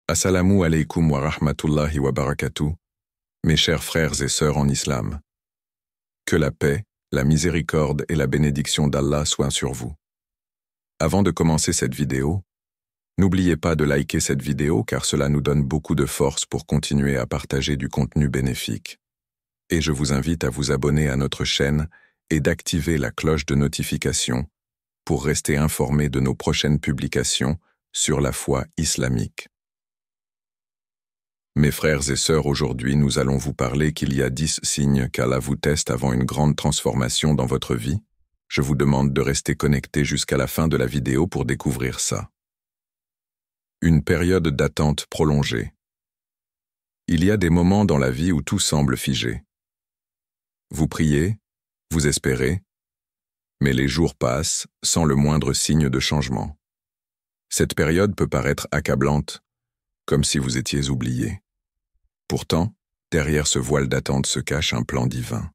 Assalamu alaikum wa rahmatullahi wa barakatuh, mes chers frères et sœurs en islam. Que la paix, la miséricorde et la bénédiction d'Allah soient sur vous. Avant de commencer cette vidéo, n'oubliez pas de liker cette vidéo car cela nous donne beaucoup de force pour continuer à partager du contenu bénéfique. Et je vous invite à vous abonner à notre chaîne et d'activer la cloche de notification pour rester informé de nos prochaines publications sur la foi islamique. Mes frères et sœurs, aujourd'hui nous allons vous parler qu'il y a 10 signes qu'Allah vous teste avant une grande transformation dans votre vie. Je vous demande de rester connecté jusqu'à la fin de la vidéo pour découvrir ça. Une période d'attente prolongée. Il y a des moments dans la vie où tout semble figé. Vous priez, vous espérez, mais les jours passent sans le moindre signe de changement. Cette période peut paraître accablante, comme si vous étiez oublié. Pourtant, derrière ce voile d'attente se cache un plan divin.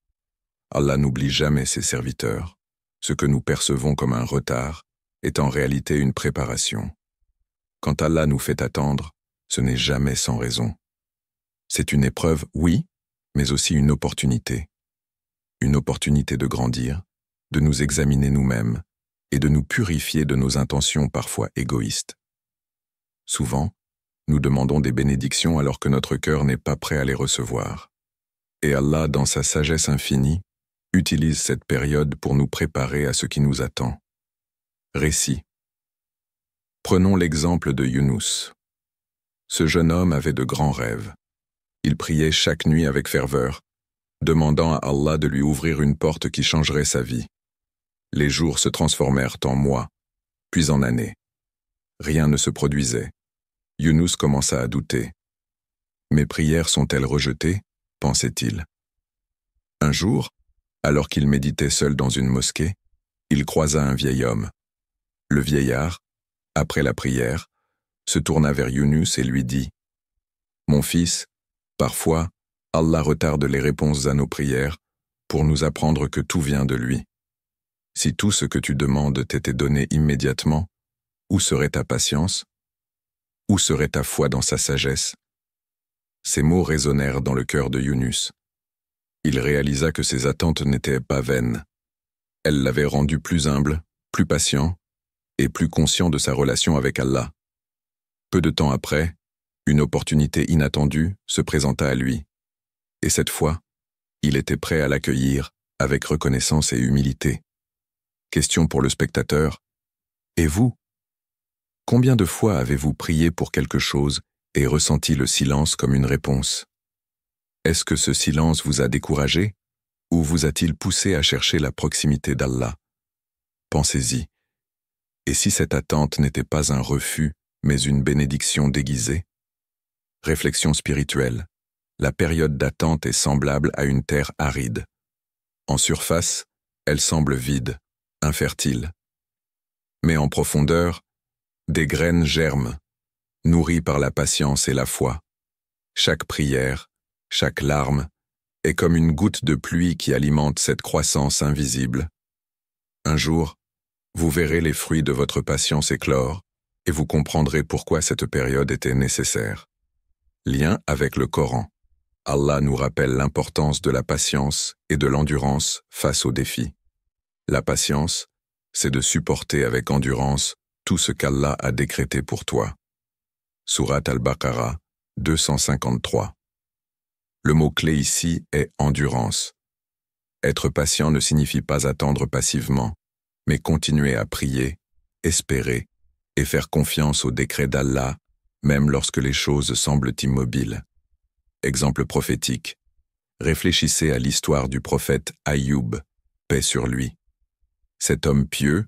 Allah n'oublie jamais ses serviteurs. Ce que nous percevons comme un retard est en réalité une préparation. Quand Allah nous fait attendre, ce n'est jamais sans raison. C'est une épreuve, oui, mais aussi une opportunité. Une opportunité de grandir, de nous examiner nous-mêmes et de nous purifier de nos intentions parfois égoïstes. Souvent, nous demandons des bénédictions alors que notre cœur n'est pas prêt à les recevoir. Et Allah, dans sa sagesse infinie, utilise cette période pour nous préparer à ce qui nous attend. Récit. Prenons l'exemple de Younous. Ce jeune homme avait de grands rêves. Il priait chaque nuit avec ferveur, demandant à Allah de lui ouvrir une porte qui changerait sa vie. Les jours se transformèrent en mois, puis en années. Rien ne se produisait. Younous commença à douter. Mes prières sont-elles rejetées? Pensait-il. Un jour, alors qu'il méditait seul dans une mosquée, il croisa un vieil homme. Le vieillard, après la prière, se tourna vers Younous et lui dit « Mon fils, parfois, Allah retarde les réponses à nos prières pour nous apprendre que tout vient de lui. Si tout ce que tu demandes t'était donné immédiatement, où serait ta patience? Où serait ta foi dans sa sagesse ?» Ces mots résonnèrent dans le cœur de Younous. Il réalisa que ses attentes n'étaient pas vaines. Elles l'avaient rendu plus humble, plus patient et plus conscient de sa relation avec Allah. Peu de temps après, une opportunité inattendue se présenta à lui. Et cette fois, il était prêt à l'accueillir avec reconnaissance et humilité. Question pour le spectateur. Et vous? Combien de fois avez-vous prié pour quelque chose et ressenti le silence comme une réponse? Est-ce que ce silence vous a découragé ou vous a-t-il poussé à chercher la proximité d'Allah? Pensez-y. Et si cette attente n'était pas un refus, mais une bénédiction déguisée? Réflexion spirituelle. La période d'attente est semblable à une terre aride. En surface, elle semble vide, infertile. Mais en profondeur, des graines germent, nourries par la patience et la foi. Chaque prière, chaque larme, est comme une goutte de pluie qui alimente cette croissance invisible. Un jour, vous verrez les fruits de votre patience éclore et vous comprendrez pourquoi cette période était nécessaire. Lien avec le Coran. Allah nous rappelle l'importance de la patience et de l'endurance face aux défis. La patience, c'est de supporter avec endurance tout ce qu'Allah a décrété pour toi. Sourate Al-Baqarah 253. Le mot-clé ici est endurance. Être patient ne signifie pas attendre passivement, mais continuer à prier, espérer et faire confiance au décret d'Allah, même lorsque les choses semblent immobiles. Exemple prophétique. Réfléchissez à l'histoire du prophète Ayoub, paix sur lui. Cet homme pieux,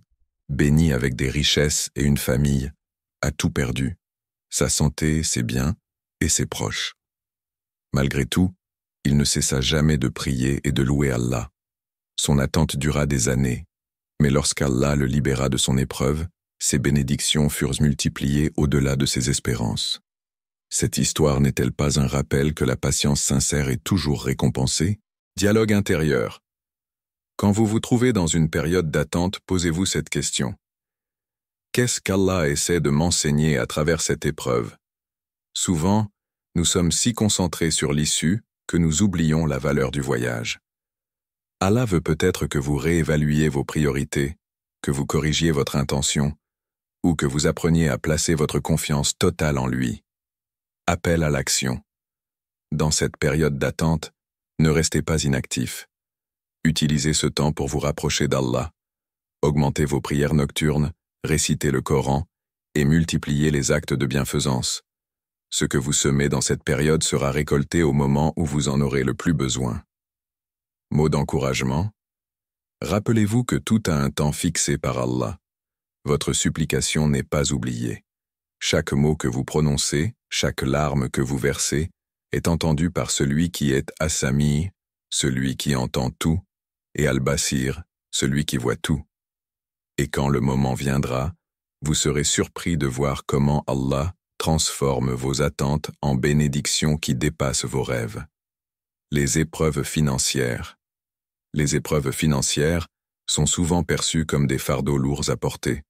béni avec des richesses et une famille, a tout perdu, sa santé, ses biens et ses proches. Malgré tout, il ne cessa jamais de prier et de louer Allah. Son attente dura des années, mais lorsqu'Allah le libéra de son épreuve, ses bénédictions furent multipliées au-delà de ses espérances. Cette histoire n'est-elle pas un rappel que la patience sincère est toujours récompensée? Dialogue intérieur. Quand vous vous trouvez dans une période d'attente, posez-vous cette question. Qu'est-ce qu'Allah essaie de m'enseigner à travers cette épreuve? Souvent, nous sommes si concentrés sur l'issue que nous oublions la valeur du voyage. Allah veut peut-être que vous réévaluiez vos priorités, que vous corrigiez votre intention, ou que vous appreniez à placer votre confiance totale en lui. Appel à l'action. Dans cette période d'attente, ne restez pas inactif. Utilisez ce temps pour vous rapprocher d'Allah. Augmentez vos prières nocturnes, récitez le Coran et multipliez les actes de bienfaisance. Ce que vous semez dans cette période sera récolté au moment où vous en aurez le plus besoin. Mot d'encouragement. Rappelez-vous que tout a un temps fixé par Allah. Votre supplication n'est pas oubliée. Chaque mot que vous prononcez, chaque larme que vous versez, est entendu par celui qui est As-Sami', celui qui entend tout, et Al-Basir, celui qui voit tout. Et quand le moment viendra, vous serez surpris de voir comment Allah transforme vos attentes en bénédictions qui dépassent vos rêves. Les épreuves financières. Les épreuves financières sont souvent perçues comme des fardeaux lourds à porter.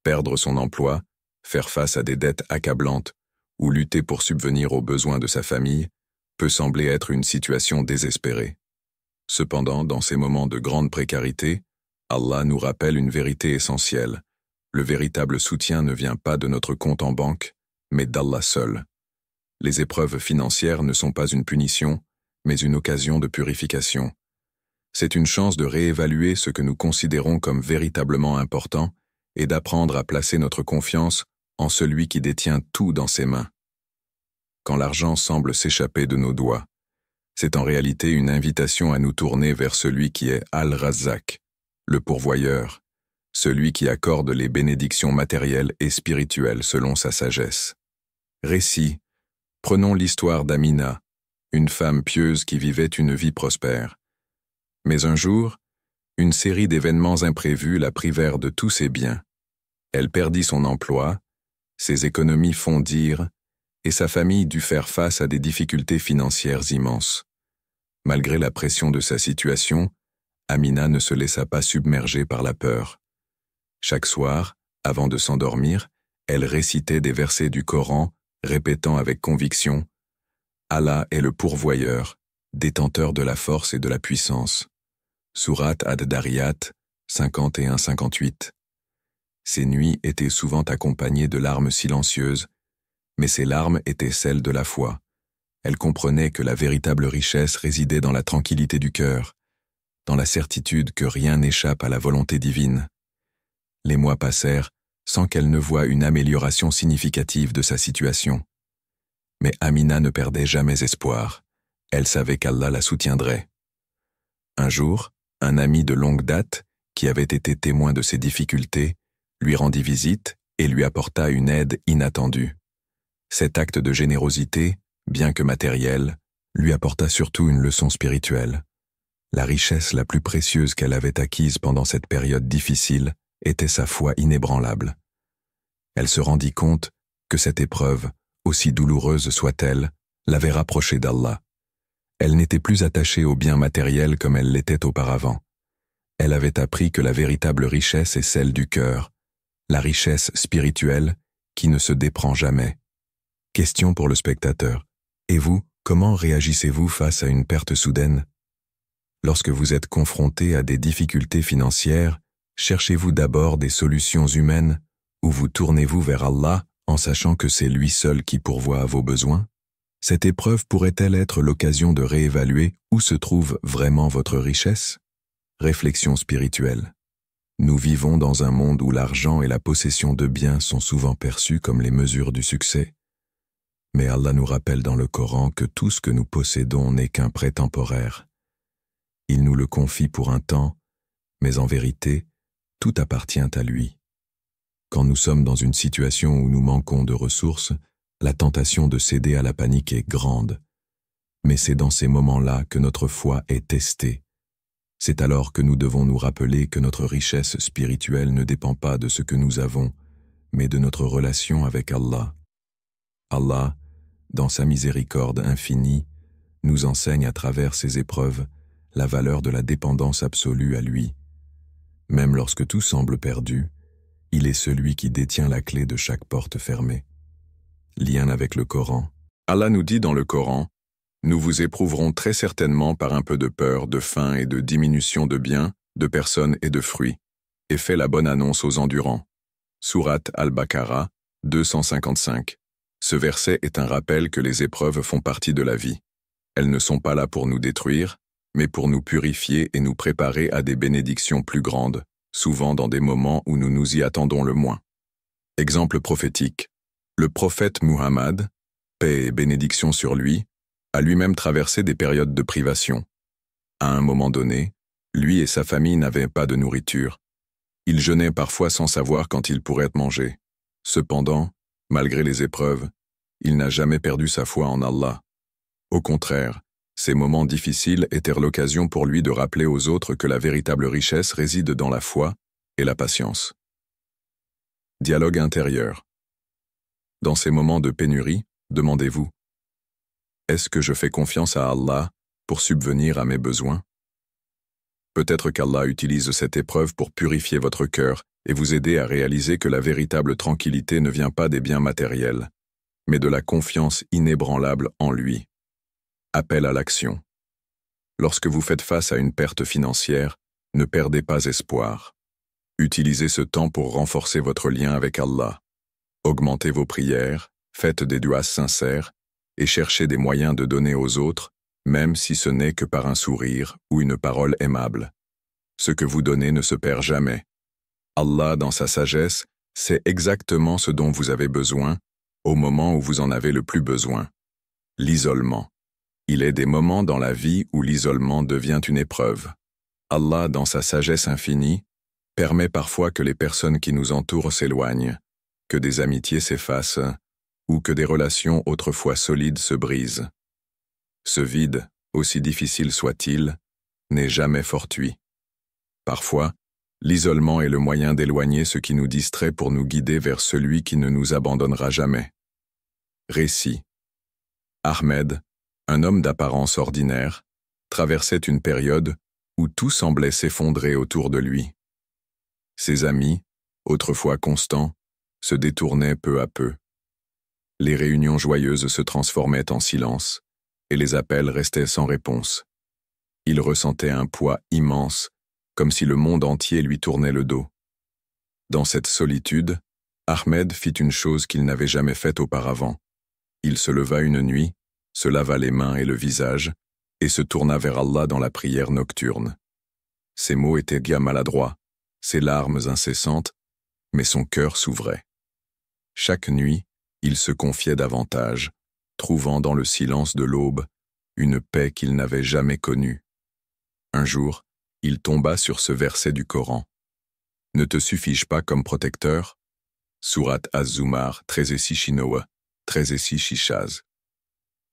Perdre son emploi, faire face à des dettes accablantes ou lutter pour subvenir aux besoins de sa famille peut sembler être une situation désespérée. Cependant, dans ces moments de grande précarité, Allah nous rappelle une vérité essentielle. Le véritable soutien ne vient pas de notre compte en banque, mais d'Allah seul. Les épreuves financières ne sont pas une punition, mais une occasion de purification. C'est une chance de réévaluer ce que nous considérons comme véritablement important et d'apprendre à placer notre confiance en celui qui détient tout dans ses mains. Quand l'argent semble s'échapper de nos doigts, c'est en réalité une invitation à nous tourner vers celui qui est Al-Razzaq, le pourvoyeur, celui qui accorde les bénédictions matérielles et spirituelles selon sa sagesse. Récit. Prenons l'histoire d'Amina, une femme pieuse qui vivait une vie prospère. Mais un jour, une série d'événements imprévus la privèrent de tous ses biens. Elle perdit son emploi, ses économies fondirent, et sa famille dut faire face à des difficultés financières immenses. Malgré la pression de sa situation, Amina ne se laissa pas submerger par la peur. Chaque soir, avant de s'endormir, elle récitait des versets du Coran, répétant avec conviction « Allah est le pourvoyeur, détenteur de la force et de la puissance ». Sourate Ad-Dariyat 51-58. Ces nuits étaient souvent accompagnées de larmes silencieuses, mais ces larmes étaient celles de la foi. Elle comprenait que la véritable richesse résidait dans la tranquillité du cœur, dans la certitude que rien n'échappe à la volonté divine. Les mois passèrent sans qu'elle ne voie une amélioration significative de sa situation. Mais Amina ne perdait jamais espoir. Elle savait qu'Allah la soutiendrait. Un jour, un ami de longue date, qui avait été témoin de ses difficultés, lui rendit visite et lui apporta une aide inattendue. Cet acte de générosité, bien que matériel, lui apporta surtout une leçon spirituelle. La richesse la plus précieuse qu'elle avait acquise pendant cette période difficile était sa foi inébranlable. Elle se rendit compte que cette épreuve, aussi douloureuse soit-elle, l'avait rapprochée d'Allah. Elle n'était plus attachée aux biens matériels comme elle l'était auparavant. Elle avait appris que la véritable richesse est celle du cœur, la richesse spirituelle qui ne se déprend jamais. Question pour le spectateur. Et vous, comment réagissez-vous face à une perte soudaine? Lorsque vous êtes confronté à des difficultés financières, cherchez-vous d'abord des solutions humaines ou vous tournez-vous vers Allah en sachant que c'est lui seul qui pourvoit à vos besoins? Cette épreuve pourrait-elle être l'occasion de réévaluer où se trouve vraiment votre richesse? Réflexion spirituelle. Nous vivons dans un monde où l'argent et la possession de biens sont souvent perçus comme les mesures du succès. Mais Allah nous rappelle dans le Coran que tout ce que nous possédons n'est qu'un prêt temporaire. Il nous le confie pour un temps, mais en vérité, tout appartient à lui. Quand nous sommes dans une situation où nous manquons de ressources, la tentation de céder à la panique est grande. Mais c'est dans ces moments-là que notre foi est testée. C'est alors que nous devons nous rappeler que notre richesse spirituelle ne dépend pas de ce que nous avons, mais de notre relation avec Allah. Allah, dans sa miséricorde infinie, nous enseigne à travers ces épreuves la valeur de la dépendance absolue à lui. Même lorsque tout semble perdu, il est celui qui détient la clé de chaque porte fermée. Lien avec le Coran. Allah nous dit dans le Coran, « Nous vous éprouverons très certainement par un peu de peur, de faim et de diminution de biens, de personnes et de fruits, et fait la bonne annonce aux endurants. » Sourate Al-Baqarah, 255. Ce verset est un rappel que les épreuves font partie de la vie. Elles ne sont pas là pour nous détruire, mais pour nous purifier et nous préparer à des bénédictions plus grandes, souvent dans des moments où nous nous y attendons le moins. Exemple prophétique. Le prophète Muhammad, paix et bénédiction sur lui, a lui-même traversé des périodes de privation. À un moment donné, lui et sa famille n'avaient pas de nourriture. Il jeûnait parfois sans savoir quand il pourrait manger. Cependant, malgré les épreuves, il n'a jamais perdu sa foi en Allah. Au contraire, ces moments difficiles étaient l'occasion pour lui de rappeler aux autres que la véritable richesse réside dans la foi et la patience. Dialogue intérieur. Dans ces moments de pénurie, demandez-vous, est-ce que je fais confiance à Allah pour subvenir à mes besoins? Peut-être qu'Allah utilise cette épreuve pour purifier votre cœur et vous aider à réaliser que la véritable tranquillité ne vient pas des biens matériels, mais de la confiance inébranlable en lui. Appel à l'action. Lorsque vous faites face à une perte financière, ne perdez pas espoir. Utilisez ce temps pour renforcer votre lien avec Allah. Augmentez vos prières, faites des duas sincères et cherchez des moyens de donner aux autres, même si ce n'est que par un sourire ou une parole aimable. Ce que vous donnez ne se perd jamais. Allah, dans sa sagesse, sait exactement ce dont vous avez besoin au moment où vous en avez le plus besoin. L'isolement. Il est des moments dans la vie où l'isolement devient une épreuve. Allah, dans sa sagesse infinie, permet parfois que les personnes qui nous entourent s'éloignent, que des amitiés s'effacent, ou que des relations autrefois solides se brisent. Ce vide, aussi difficile soit-il, n'est jamais fortuit. Parfois, l'isolement est le moyen d'éloigner ce qui nous distrait pour nous guider vers celui qui ne nous abandonnera jamais. Récit. Ahmed, un homme d'apparence ordinaire, traversait une période où tout semblait s'effondrer autour de lui. Ses amis, autrefois constants, se détournaient peu à peu. Les réunions joyeuses se transformaient en silence, et les appels restaient sans réponse. Il ressentait un poids immense, comme si le monde entier lui tournait le dos. Dans cette solitude, Ahmed fit une chose qu'il n'avait jamais faite auparavant. Il se leva une nuit, se lava les mains et le visage, et se tourna vers Allah dans la prière nocturne. Ses mots étaient bien maladroits, ses larmes incessantes, mais son cœur s'ouvrait. Chaque nuit, il se confiait davantage, trouvant dans le silence de l'aube une paix qu'il n'avait jamais connue. Un jour, il tomba sur ce verset du Coran. « Ne te suffis-je pas comme protecteur » Sourate Az-Zumar 13-6 13-6.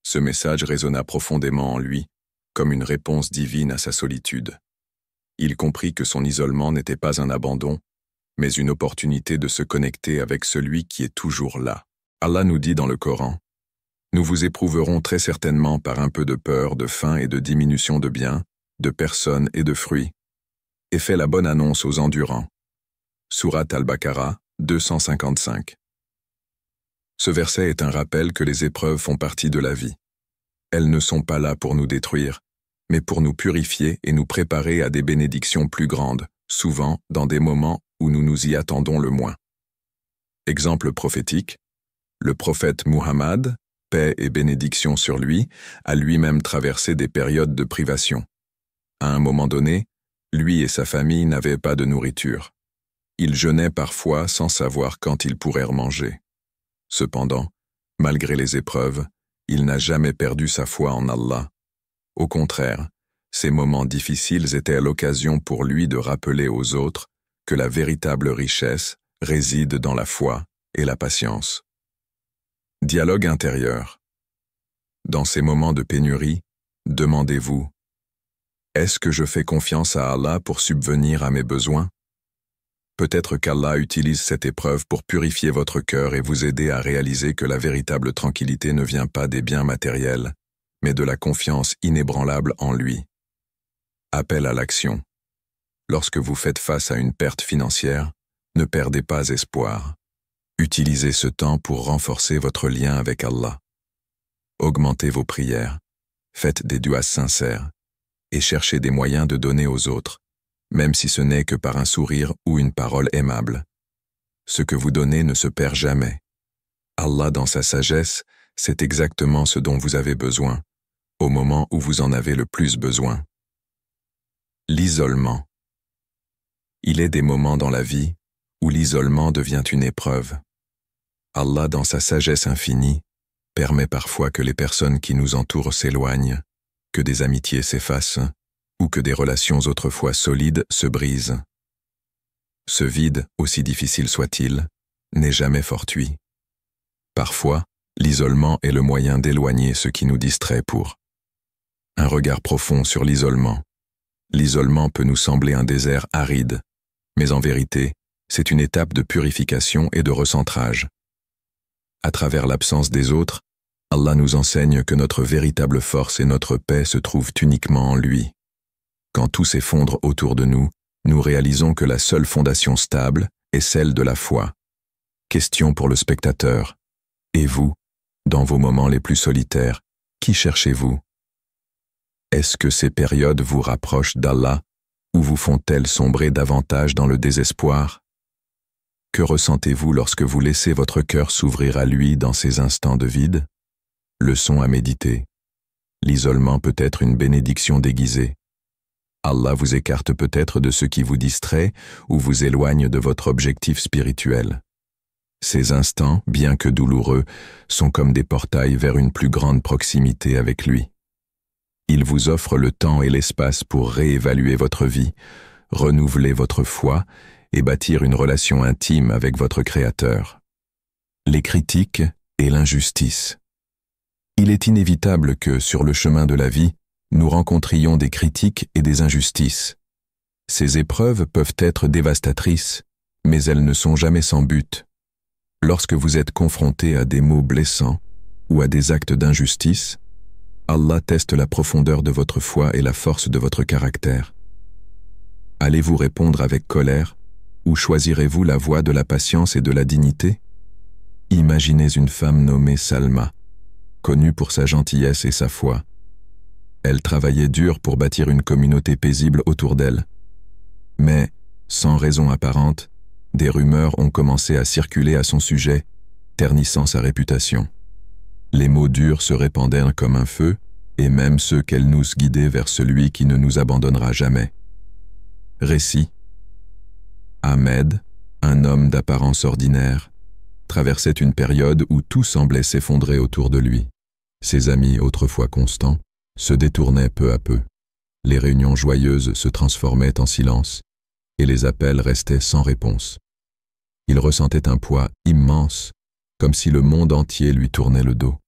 Ce message résonna profondément en lui, comme une réponse divine à sa solitude. Il comprit que son isolement n'était pas un abandon, mais une opportunité de se connecter avec celui qui est toujours là. Allah nous dit dans le Coran, « Nous vous éprouverons très certainement par un peu de peur, de faim et de diminution de biens, de personnes et de fruits, et fait la bonne annonce aux endurants. » Sourate Al-Baqarah, 255. Ce verset est un rappel que les épreuves font partie de la vie. Elles ne sont pas là pour nous détruire, mais pour nous purifier et nous préparer à des bénédictions plus grandes, souvent dans des moments où nous nous y attendons le moins. Exemple prophétique. Le prophète Muhammad, paix et bénédiction sur lui, a lui-même traversé des périodes de privation. À un moment donné, lui et sa famille n'avaient pas de nourriture. Il jeûnait parfois sans savoir quand il pourrait manger. Cependant, malgré les épreuves, il n'a jamais perdu sa foi en Allah. Au contraire, ces moments difficiles étaient l'occasion pour lui de rappeler aux autres que la véritable richesse réside dans la foi et la patience. Dialogue intérieur. Dans ces moments de pénurie, demandez-vous, est-ce que je fais confiance à Allah pour subvenir à mes besoins? Peut-être qu'Allah utilise cette épreuve pour purifier votre cœur et vous aider à réaliser que la véritable tranquillité ne vient pas des biens matériels, mais de la confiance inébranlable en lui. Appel à l'action. Lorsque vous faites face à une perte financière, ne perdez pas espoir. Utilisez ce temps pour renforcer votre lien avec Allah. Augmentez vos prières, faites des duas sincères et cherchez des moyens de donner aux autres, même si ce n'est que par un sourire ou une parole aimable. Ce que vous donnez ne se perd jamais. Allah, dans sa sagesse, sait exactement ce dont vous avez besoin, au moment où vous en avez le plus besoin. L'isolement. Il est des moments dans la vie où l'isolement devient une épreuve. Allah, dans sa sagesse infinie, permet parfois que les personnes qui nous entourent s'éloignent, que des amitiés s'effacent, ou que des relations autrefois solides se brisent. Ce vide, aussi difficile soit-il, n'est jamais fortuit. Parfois, l'isolement est le moyen d'éloigner ce qui nous distrait pour. Un regard profond sur l'isolement. L'isolement peut nous sembler un désert aride, mais en vérité, c'est une étape de purification et de recentrage. À travers l'absence des autres, Allah nous enseigne que notre véritable force et notre paix se trouvent uniquement en lui. Quand tout s'effondre autour de nous, nous réalisons que la seule fondation stable est celle de la foi. Question pour le spectateur. Et vous, dans vos moments les plus solitaires, qui cherchez-vous? Est-ce que ces périodes vous rapprochent d'Allah ou vous font-elles sombrer davantage dans le désespoir? Que ressentez-vous lorsque vous laissez votre cœur s'ouvrir à lui dans ces instants de vide? Leçon à méditer. L'isolement peut être une bénédiction déguisée. Allah vous écarte peut-être de ce qui vous distrait ou vous éloigne de votre objectif spirituel. Ces instants, bien que douloureux, sont comme des portails vers une plus grande proximité avec lui. Il vous offre le temps et l'espace pour réévaluer votre vie, renouveler votre foi et bâtir une relation intime avec votre Créateur. Les critiques et l'injustice. Il est inévitable que, sur le chemin de la vie, nous rencontrions des critiques et des injustices. Ces épreuves peuvent être dévastatrices, mais elles ne sont jamais sans but. Lorsque vous êtes confronté à des mots blessants ou à des actes d'injustice, Allah teste la profondeur de votre foi et la force de votre caractère. Allez-vous répondre avec colère ou choisirez-vous la voie de la patience et de la dignité? Imaginez une femme nommée Salma, connue pour sa gentillesse et sa foi. Elle travaillait dur pour bâtir une communauté paisible autour d'elle. Mais, sans raison apparente, des rumeurs ont commencé à circuler à son sujet, ternissant sa réputation. Les mots durs se répandèrent comme un feu, et même ceux qu'elle nous guidait vers celui qui ne nous abandonnera jamais. Récit. Ahmed, un homme d'apparence ordinaire, traversait une période où tout semblait s'effondrer autour de lui. Ses amis, autrefois constants, se détournaient peu à peu. Les réunions joyeuses se transformaient en silence, et les appels restaient sans réponse. Il ressentait un poids immense, comme si le monde entier lui tournait le dos.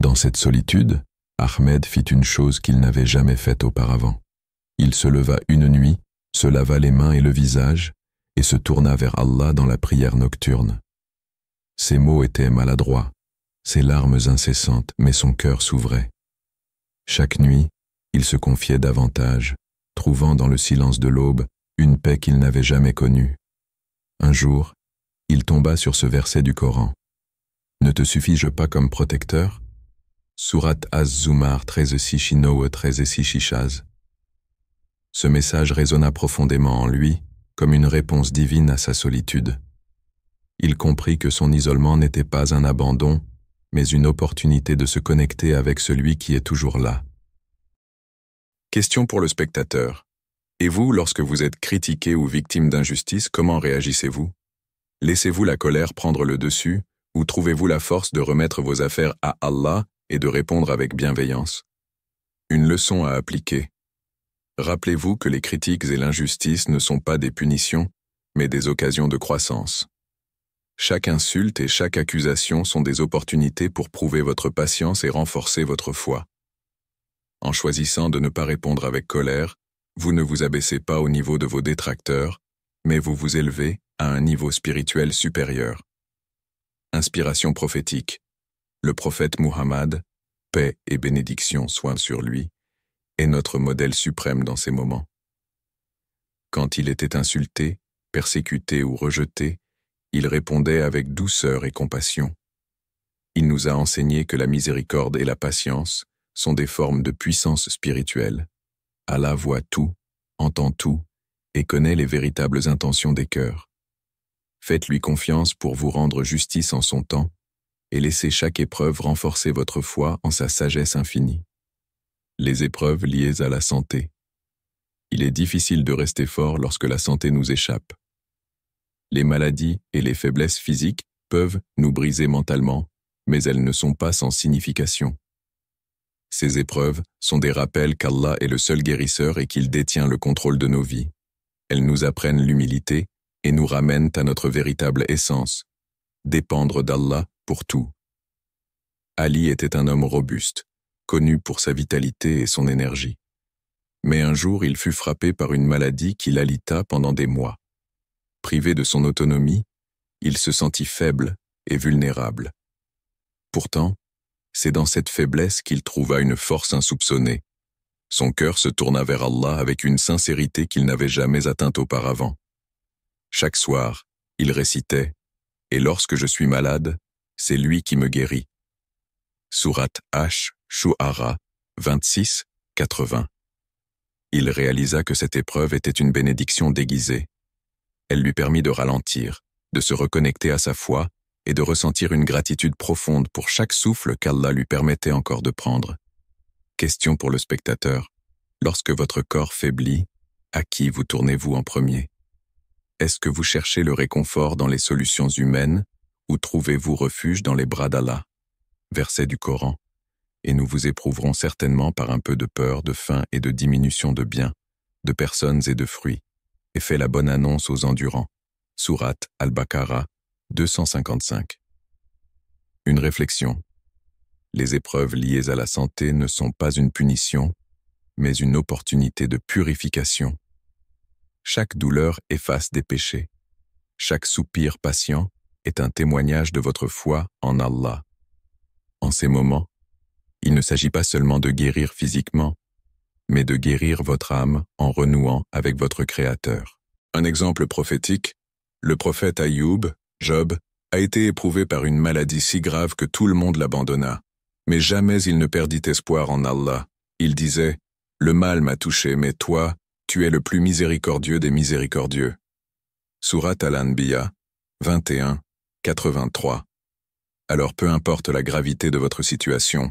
Dans cette solitude, Ahmed fit une chose qu'il n'avait jamais faite auparavant. Il se leva une nuit, se lava les mains et le visage, et se tourna vers Allah dans la prière nocturne. Ses mots étaient maladroits, ses larmes incessantes, mais son cœur s'ouvrait. Chaque nuit, il se confiait davantage, trouvant dans le silence de l'aube une paix qu'il n'avait jamais connue. Un jour, il tomba sur ce verset du Coran. « Ne te suffis-je pas comme protecteur » Surat Az-Zumar 13-6 13-6 Ce message résonna profondément en lui, comme une réponse divine à sa solitude. Il comprit que son isolement n'était pas un abandon, mais une opportunité de se connecter avec celui qui est toujours là. Question pour le spectateur. Et vous, lorsque vous êtes critiqué ou victime d'injustice, comment réagissez-vous? Laissez-vous la colère prendre le dessus, ou trouvez-vous la force de remettre vos affaires à Allah et de répondre avec bienveillance? Une leçon à appliquer. Rappelez-vous que les critiques et l'injustice ne sont pas des punitions, mais des occasions de croissance. Chaque insulte et chaque accusation sont des opportunités pour prouver votre patience et renforcer votre foi. En choisissant de ne pas répondre avec colère, vous ne vous abaissez pas au niveau de vos détracteurs, mais vous vous élevez à un niveau spirituel supérieur. Inspiration prophétique. Le prophète Muhammad, paix et bénédiction soient sur lui, est notre modèle suprême dans ces moments. Quand il était insulté, persécuté ou rejeté, Il répondait avec douceur et compassion. Il nous a enseigné que la miséricorde et la patience sont des formes de puissance spirituelle. Allah voit tout, entend tout et connaît les véritables intentions des cœurs. Faites-lui confiance pour vous rendre justice en son temps et laissez chaque épreuve renforcer votre foi en sa sagesse infinie. Les épreuves liées à la santé. Il est difficile de rester fort lorsque la santé nous échappe. Les maladies et les faiblesses physiques peuvent nous briser mentalement, mais elles ne sont pas sans signification. Ces épreuves sont des rappels qu'Allah est le seul guérisseur et qu'il détient le contrôle de nos vies. Elles nous apprennent l'humilité et nous ramènent à notre véritable essence, dépendre d'Allah pour tout. Ali était un homme robuste, connu pour sa vitalité et son énergie. Mais un jour, il fut frappé par une maladie qui l'alita pendant des mois. Privé de son autonomie, il se sentit faible et vulnérable. Pourtant, c'est dans cette faiblesse qu'il trouva une force insoupçonnée. Son cœur se tourna vers Allah avec une sincérité qu'il n'avait jamais atteinte auparavant. Chaque soir, il récitait « Et lorsque je suis malade, c'est lui qui me guérit ». Sourate Ash-Shu'ara 26-80. Il réalisa que cette épreuve était une bénédiction déguisée. Elle lui permit de ralentir, de se reconnecter à sa foi et de ressentir une gratitude profonde pour chaque souffle qu'Allah lui permettait encore de prendre. Question pour le spectateur. Lorsque votre corps faiblit, à qui vous tournez-vous en premier? Est-ce que vous cherchez le réconfort dans les solutions humaines ou trouvez-vous refuge dans les bras d'Allah? Verset du Coran. Et nous vous éprouverons certainement par un peu de peur, de faim et de diminution de biens, de personnes et de fruits, et fait la bonne annonce aux endurants. Sourate Al-Baqarah 255. Une réflexion. Les épreuves liées à la santé ne sont pas une punition, mais une opportunité de purification. Chaque douleur efface des péchés. Chaque soupir patient est un témoignage de votre foi en Allah. En ces moments, il ne s'agit pas seulement de guérir physiquement, mais de guérir votre âme en renouant avec votre Créateur. Un exemple prophétique, le prophète Ayoub, Job, a été éprouvé par une maladie si grave que tout le monde l'abandonna. Mais jamais il ne perdit espoir en Allah. Il disait « Le mal m'a touché, mais toi, tu es le plus miséricordieux des miséricordieux. » Sourate Al-Anbiya 21, 83. Alors peu importe la gravité de votre situation,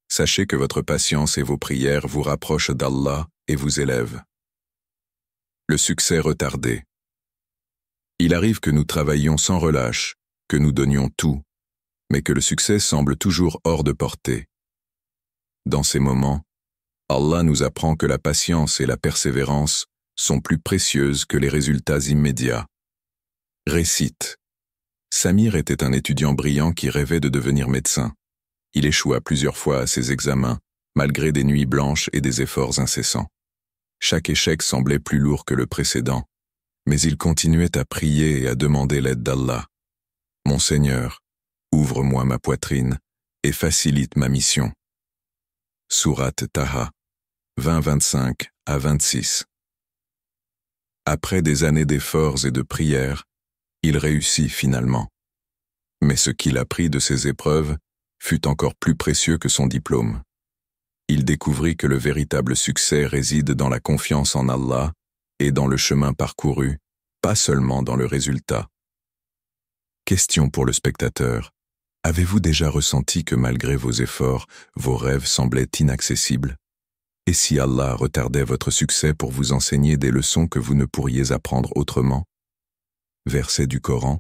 sachez que votre patience et vos prières vous rapprochent d'Allah et vous élèvent. Le succès retardé. Il arrive que nous travaillions sans relâche, que nous donnions tout, mais que le succès semble toujours hors de portée. Dans ces moments, Allah nous apprend que la patience et la persévérance sont plus précieuses que les résultats immédiats. Récite. Samir était un étudiant brillant qui rêvait de devenir médecin. Il échoua plusieurs fois à ses examens, malgré des nuits blanches et des efforts incessants. Chaque échec semblait plus lourd que le précédent, mais il continuait à prier et à demander l'aide d'Allah. « Mon Seigneur, ouvre-moi ma poitrine et facilite ma mission. » Sourate Taha 20-25 à 26. Après des années d'efforts et de prières, il réussit finalement. Mais ce qu'il apprit de ces épreuves fut encore plus précieux que son diplôme. Il découvrit que le véritable succès réside dans la confiance en Allah et dans le chemin parcouru, pas seulement dans le résultat. Question pour le spectateur. Avez-vous déjà ressenti que malgré vos efforts, vos rêves semblaient inaccessibles? Et si Allah retardait votre succès pour vous enseigner des leçons que vous ne pourriez apprendre autrement? Verset du Coran.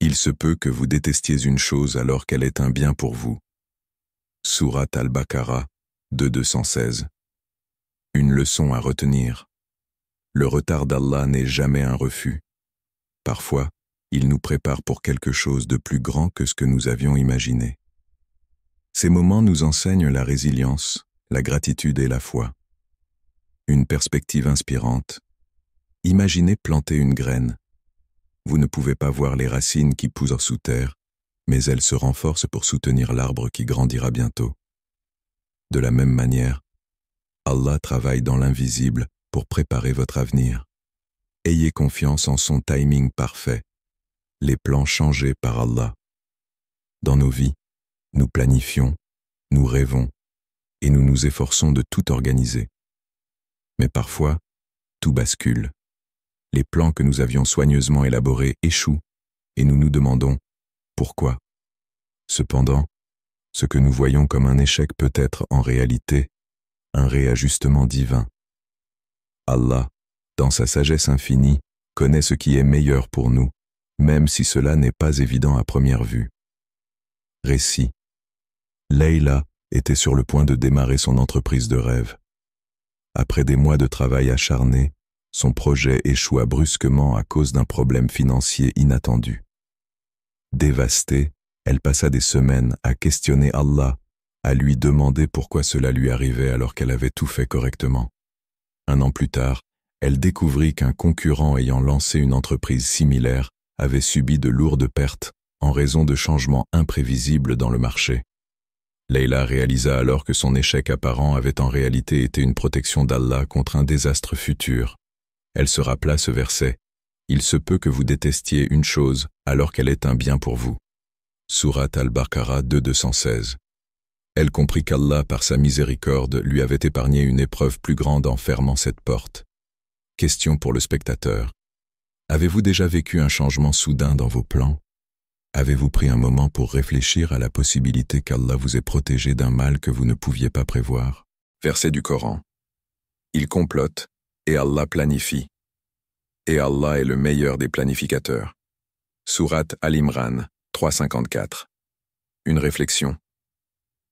Il se peut que vous détestiez une chose alors qu'elle est un bien pour vous. Sourate Al-Baqarah 216. Une leçon à retenir. Le retard d'Allah n'est jamais un refus. Parfois, il nous prépare pour quelque chose de plus grand que ce que nous avions imaginé. Ces moments nous enseignent la résilience, la gratitude et la foi. Une perspective inspirante. Imaginez planter une graine. Vous ne pouvez pas voir les racines qui poussent sous terre, mais elles se renforcent pour soutenir l'arbre qui grandira bientôt. De la même manière, Allah travaille dans l'invisible pour préparer votre avenir. Ayez confiance en son timing parfait. les plans changés par Allah. Dans nos vies, nous planifions, nous rêvons, et nous nous efforçons de tout organiser. Mais parfois, tout bascule. Les plans que nous avions soigneusement élaborés échouent, et nous nous demandons pourquoi. Cependant, ce que nous voyons comme un échec peut être en réalité un réajustement divin. Allah, dans sa sagesse infinie, connaît ce qui est meilleur pour nous, même si cela n'est pas évident à première vue. Récit. Leïla était sur le point de démarrer son entreprise de rêve. Après des mois de travail acharné, son projet échoua brusquement à cause d'un problème financier inattendu. Dévastée, elle passa des semaines à questionner Allah, à lui demander pourquoi cela lui arrivait alors qu'elle avait tout fait correctement. Un an plus tard, elle découvrit qu'un concurrent ayant lancé une entreprise similaire avait subi de lourdes pertes en raison de changements imprévisibles dans le marché. Leïla réalisa alors que son échec apparent avait en réalité été une protection d'Allah contre un désastre futur. Elle se rappela ce verset « Il se peut que vous détestiez une chose alors qu'elle est un bien pour vous ». Sourate Al-Baqarah 2:216. Elle comprit qu'Allah, par sa miséricorde, lui avait épargné une épreuve plus grande en fermant cette porte. Question pour le spectateur. Avez-vous déjà vécu un changement soudain dans vos plans? Avez-vous pris un moment pour réfléchir à la possibilité qu'Allah vous ait protégé d'un mal que vous ne pouviez pas prévoir? Verset du Coran. Il complote, et Allah planifie. Et Allah est le meilleur des planificateurs. Sourate Al-Imran 3:54. Une réflexion.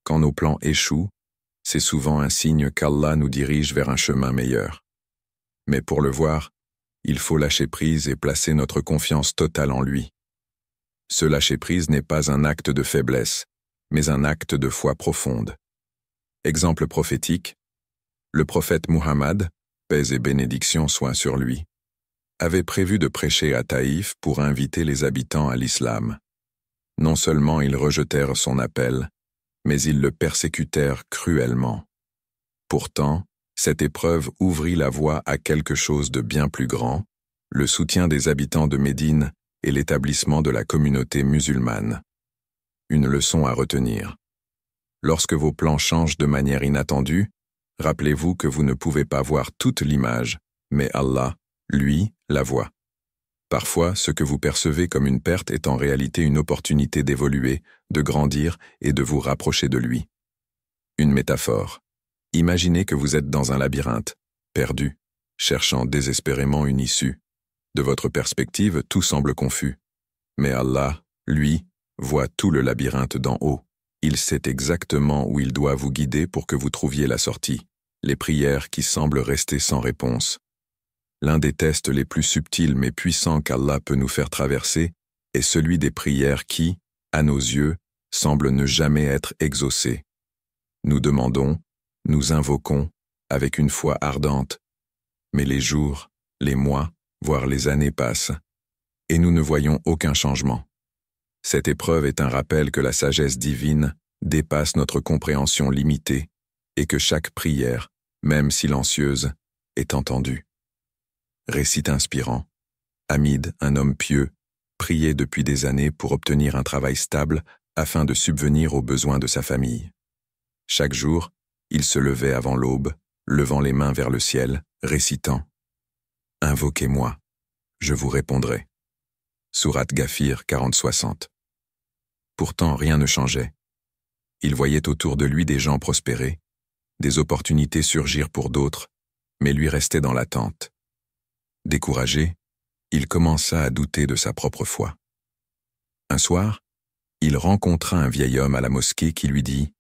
Quand nos plans échouent, c'est souvent un signe qu'Allah nous dirige vers un chemin meilleur. Mais pour le voir, il faut lâcher prise et placer notre confiance totale en lui. Ce lâcher-prise n'est pas un acte de faiblesse, mais un acte de foi profonde. Exemple prophétique, le prophète Muhammad, paix et bénédiction soient sur lui, avait prévu de prêcher à Taïf pour inviter les habitants à l'islam. Non seulement ils rejetèrent son appel, mais ils le persécutèrent cruellement. Pourtant, cette épreuve ouvrit la voie à quelque chose de bien plus grand, le soutien des habitants de Médine et l'établissement de la communauté musulmane. Une leçon à retenir. Lorsque vos plans changent de manière inattendue, rappelez-vous que vous ne pouvez pas voir toute l'image, mais Allah, lui, la voit. Parfois, ce que vous percevez comme une perte est en réalité une opportunité d'évoluer, de grandir et de vous rapprocher de lui. Une métaphore. Imaginez que vous êtes dans un labyrinthe, perdu, cherchant désespérément une issue. De votre perspective, tout semble confus. Mais Allah, lui, voit tout le labyrinthe d'en haut. Il sait exactement où il doit vous guider pour que vous trouviez la sortie. Les prières qui semblent rester sans réponse. L'un des tests les plus subtils mais puissants qu'Allah peut nous faire traverser est celui des prières qui, à nos yeux, semblent ne jamais être exaucées. Nous demandons, nous invoquons, avec une foi ardente. Mais les jours, les mois, voire les années passent, et nous ne voyons aucun changement. Cette épreuve est un rappel que la sagesse divine dépasse notre compréhension limitée et que chaque prière, même silencieuse, est entendue. Récit inspirant. Hamid, un homme pieux, priait depuis des années pour obtenir un travail stable afin de subvenir aux besoins de sa famille. Chaque jour, il se levait avant l'aube, levant les mains vers le ciel, récitant « Invoquez-moi, je vous répondrai ». Sourate Ghafir 40-60. Pourtant, rien ne changeait. Il voyait autour de lui des gens prospérer, des opportunités surgir pour d'autres, mais lui restait dans l'attente. Découragé, il commença à douter de sa propre foi. Un soir, il rencontra un vieil homme à la mosquée qui lui dit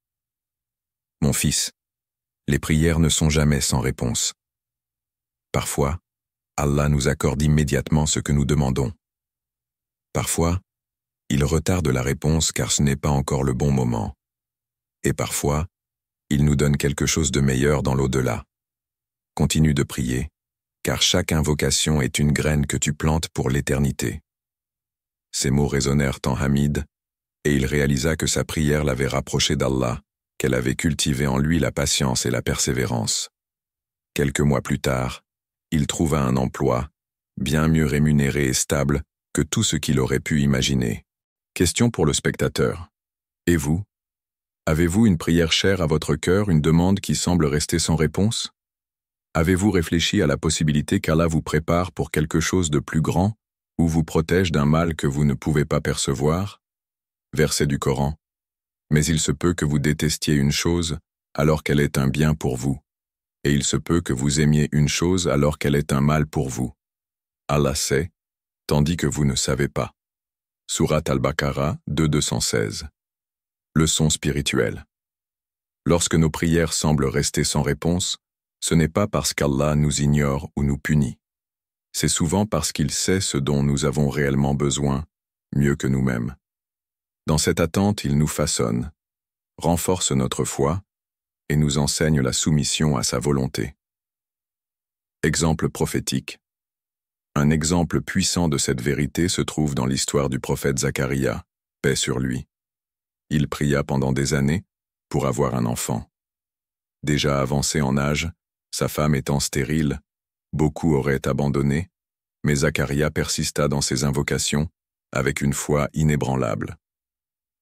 « Mon fils, les prières ne sont jamais sans réponse. Parfois, Allah nous accorde immédiatement ce que nous demandons. Parfois, il retarde la réponse car ce n'est pas encore le bon moment. Et parfois, il nous donne quelque chose de meilleur dans l'au-delà. Continue de prier, car chaque invocation est une graine que tu plantes pour l'éternité. » Ces mots résonnèrent en Hamid, et il réalisa que sa prière l'avait rapproché d'Allah, qu'elle avait cultivé en lui la patience et la persévérance. Quelques mois plus tard, il trouva un emploi, bien mieux rémunéré et stable, que tout ce qu'il aurait pu imaginer. Question pour le spectateur. Et vous? Avez-vous une prière chère à votre cœur, une demande qui semble rester sans réponse? Avez-vous réfléchi à la possibilité qu'Allah vous prépare pour quelque chose de plus grand ou vous protège d'un mal que vous ne pouvez pas percevoir? Verset du Coran. Mais il se peut que vous détestiez une chose alors qu'elle est un bien pour vous, et il se peut que vous aimiez une chose alors qu'elle est un mal pour vous. Allah sait, tandis que vous ne savez pas. Sourate Al-Baqarah 2:216. Leçon spirituelle. Lorsque nos prières semblent rester sans réponse, ce n'est pas parce qu'Allah nous ignore ou nous punit. C'est souvent parce qu'il sait ce dont nous avons réellement besoin, mieux que nous-mêmes. Dans cette attente, il nous façonne, renforce notre foi et nous enseigne la soumission à sa volonté. Exemple prophétique. Un exemple puissant de cette vérité se trouve dans l'histoire du prophète Zacharia, paix sur lui. Il pria pendant des années pour avoir un enfant. Déjà avancé en âge, sa femme étant stérile, beaucoup auraient abandonné, mais Zacharia persista dans ses invocations avec une foi inébranlable.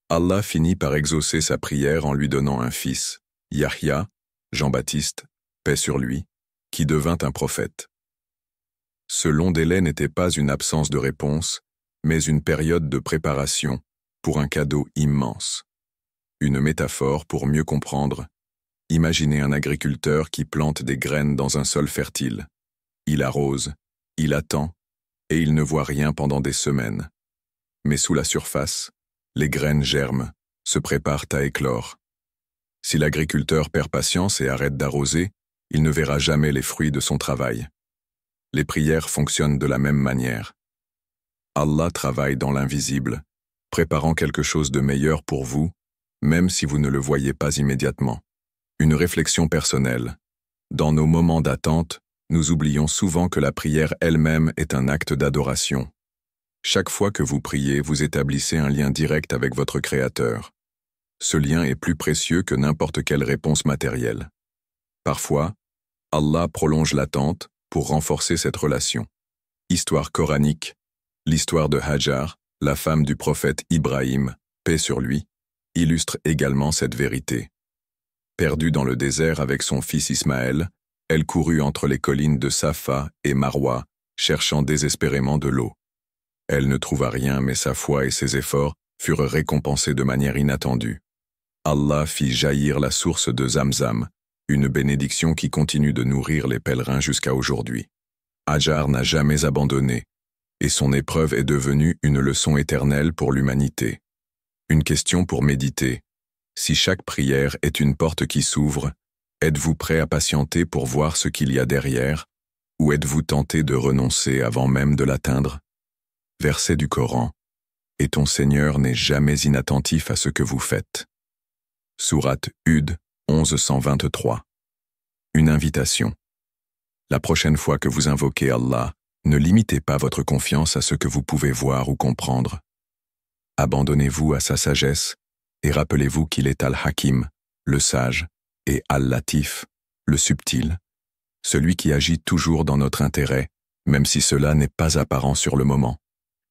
Allah finit par exaucer sa prière en lui donnant un fils, Yahya, Jean-Baptiste, paix sur lui, qui devint un prophète. Ce long délai n'était pas une absence de réponse, mais une période de préparation pour un cadeau immense. Une métaphore pour mieux comprendre. Imaginez un agriculteur qui plante des graines dans un sol fertile. Il arrose, il attend, et il ne voit rien pendant des semaines. Mais sous la surface, les graines germent, se préparent à éclore. Si l'agriculteur perd patience et arrête d'arroser, il ne verra jamais les fruits de son travail. Les prières fonctionnent de la même manière. Allah travaille dans l'invisible, préparant quelque chose de meilleur pour vous, même si vous ne le voyez pas immédiatement. Une réflexion personnelle. Dans nos moments d'attente, nous oublions souvent que la prière elle-même est un acte d'adoration. Chaque fois que vous priez, vous établissez un lien direct avec votre Créateur. Ce lien est plus précieux que n'importe quelle réponse matérielle. Parfois, Allah prolonge l'attente pour renforcer cette relation. Histoire coranique. L'histoire de Hajar, la femme du prophète Ibrahim, paix sur lui, illustre également cette vérité. Perdue dans le désert avec son fils Ismaël, elle courut entre les collines de Safa et Marwa, cherchant désespérément de l'eau. Elle ne trouva rien, mais sa foi et ses efforts furent récompensés de manière inattendue. Allah fit jaillir la source de Zamzam, une bénédiction qui continue de nourrir les pèlerins jusqu'à aujourd'hui. Hajar n'a jamais abandonné, et son épreuve est devenue une leçon éternelle pour l'humanité. Une question pour méditer. Si chaque prière est une porte qui s'ouvre, êtes-vous prêt à patienter pour voir ce qu'il y a derrière, ou êtes-vous tenté de renoncer avant même de l'atteindre? Verset du Coran. Et ton Seigneur n'est jamais inattentif à ce que vous faites. Sourate Hud 11:123. Une invitation. La prochaine fois que vous invoquez Allah, ne limitez pas votre confiance à ce que vous pouvez voir ou comprendre. Abandonnez-vous à sa sagesse et rappelez-vous qu'il est Al-Hakim, le sage, et Al-Latif, le subtil, celui qui agit toujours dans notre intérêt, même si cela n'est pas apparent sur le moment.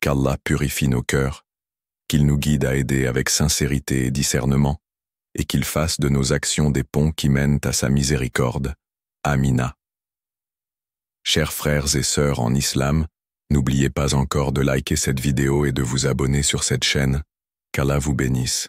Qu'Allah purifie nos cœurs, qu'il nous guide à aider avec sincérité et discernement, et qu'il fasse de nos actions des ponts qui mènent à sa miséricorde. Amina. Chers frères et sœurs en islam, n'oubliez pas encore de liker cette vidéo et de vous abonner sur cette chaîne. Qu'Allah vous bénisse.